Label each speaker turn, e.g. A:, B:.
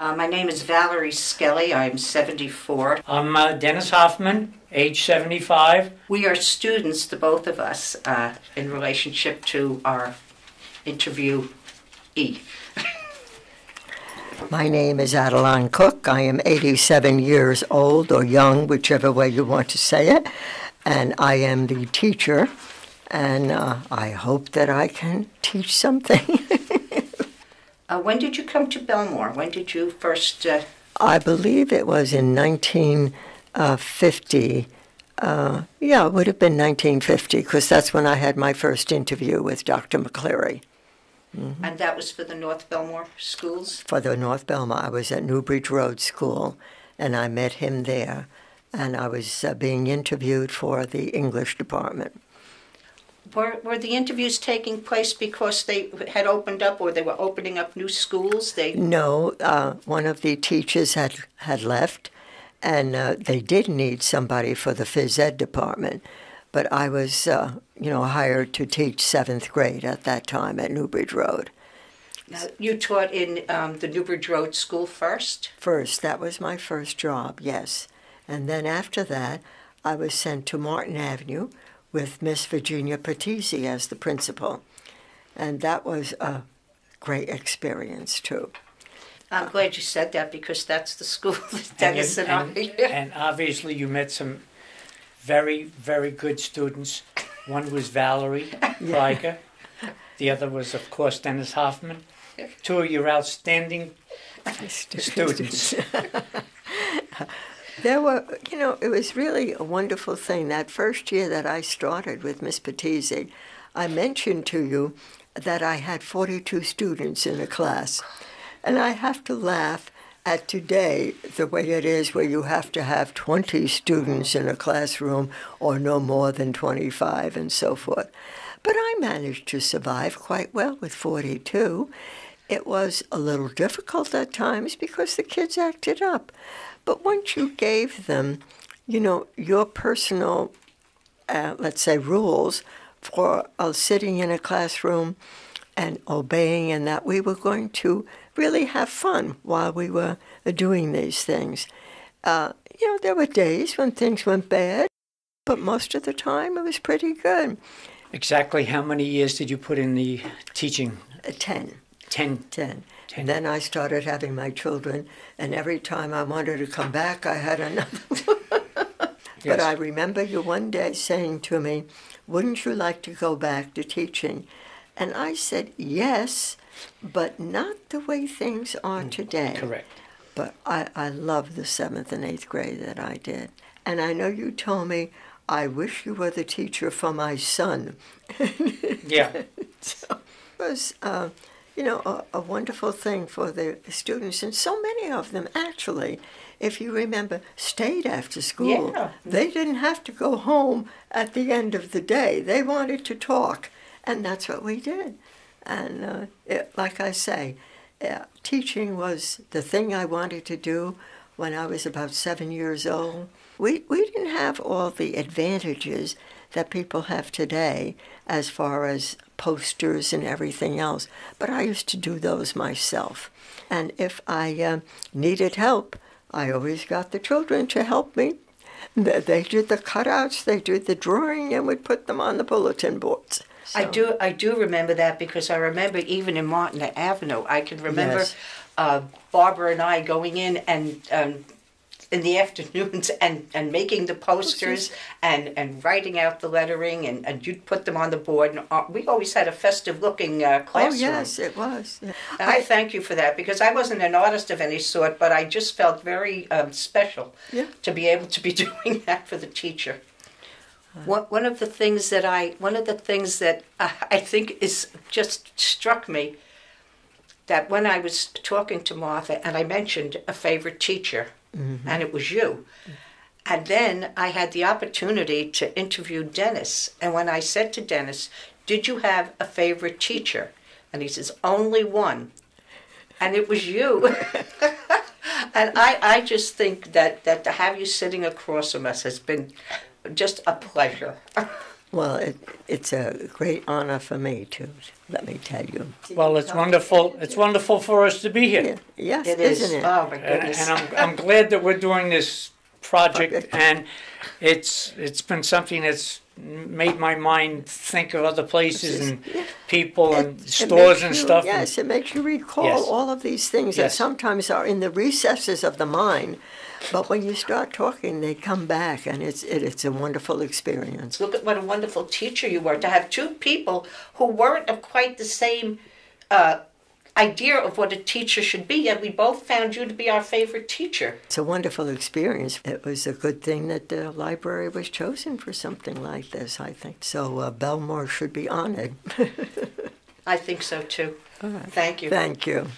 A: My name is Valerie Skelly. I'm 74.
B: I'm Dennis Hoffman, age 75.
A: We are students, the both of us, in relationship to our interviewee.
C: My name is Adeline Cook. I am 87 years old, or young, whichever way you want to say it, and I am the teacher, and I hope that I can teach something.
A: When did you come to Bellmore? When did you first...
C: I believe it was in 1950. Yeah, it would have been 1950, because that's when I had my first interview with Dr. McCleary.
A: Mm-hmm. And that was for the North Bellmore schools?
C: For the North Bellmore. I was at Newbridge Road School, and I met him there. And I was being interviewed for the English department.
A: Were the interviews taking place because they had opened up, or they were opening up new schools?
C: No, one of the teachers had left, and they did need somebody for the phys ed department. But I was, hired to teach 7th grade at that time at Newbridge Road.
A: Now, you taught in the Newbridge Road School first?
C: First, that was my first job, yes. And then after that, I was sent to Martin Avenue with Miss Virginia Patizzi as the principal. And that was a great experience, too.
A: I'm glad you said that, because that's the school that Dennis and I...
B: And obviously you met some very, very good students. One was Valerie Skelly. The other was, of course, Dennis Hoffman. Two of your outstanding students.
C: There were, it was really a wonderful thing. That first year that I started with Miss Patizzi, I mentioned to you that I had 42 students in a class. And I have to laugh at today, the way it is, where you have to have 20 students in a classroom or no more than 25 and so forth. But I managed to survive quite well with 42. It was a little difficult at times because the kids acted up. But once you gave them, your personal, let's say, rules for sitting in a classroom and obeying, and that we were going to really have fun while we were doing these things. There were days when things went bad, but most of the time it was pretty good.
B: Exactly how many years did you put in the teaching?
C: 10.
B: 10.
C: And then I started having my children, and every time I wanted to come back, I had another one.
B: Yes.
C: But I remember you one day saying to me, "Wouldn't you like to go back to teaching?" And I said, yes, but not the way things are today.
B: Correct.
C: But I love the 7th and 8th grade that I did. And I know you told me, I wish you were the teacher for my son.
B: Yeah.
C: So it was, a wonderful thing for the students. And so many of them, actually, if you remember, stayed after school.
A: Yeah.
C: They didn't have to go home at the end of the day. They wanted to talk. And that's what we did. And like I say, teaching was the thing I wanted to do when I was about 7 years old. We didn't have all the advantages that people have today as far as posters and everything else, but I used to do those myself. And if I needed help, I always got the children to help me. They did the cutouts, they did the drawing, and would put them on the bulletin boards. So.
A: I do remember that, because I remember even in Martin Avenue, I can remember
C: Yes.
A: Barbara and I going in and in the afternoons and making the posters and writing out the lettering, and you'd put them on the board. And we always had a festive-looking classroom.
C: Oh, yes, it was. Yeah.
A: And I thank you for that, because I wasn't an artist of any sort, but I just felt very special to be able to be doing that for the teacher. One of the things that I think is just struck me, that when I was talking to Martha and I mentioned a favorite teacher, and it was you, and then I had the opportunity to interview Dennis, and when I said to Dennis, "Did you have a favorite teacher?" and he says, "Only one," and it was you. And I just think that to have you sitting across from us has been just a pleasure.
C: Well, it's a great honor for me too. Let me tell you.
B: Well, it's wonderful. It's wonderful for us to be here.
C: Yeah. Yes,
A: It
C: isn't
A: is.
C: it?
A: Oh my goodness.
B: And I'm glad that we're doing this project, and it's been something that's made my mind think of other places and people and stores and stuff.
C: Yes, it makes you recall
B: Yes.
C: all of these things that
B: Yes.
C: sometimes are in the recesses of the mind, but when you start talking, they come back, and it's a wonderful experience.
A: Look at what a wonderful teacher you were, to have two people who weren't of quite the same idea of what a teacher should be, yet we both found you to be our favorite teacher.
C: It's a wonderful experience. It was a good thing that the library was chosen for something like this, I think. So Bellmore should be honored.
A: I think so too.
C: All right.
A: Thank you.
C: Thank you.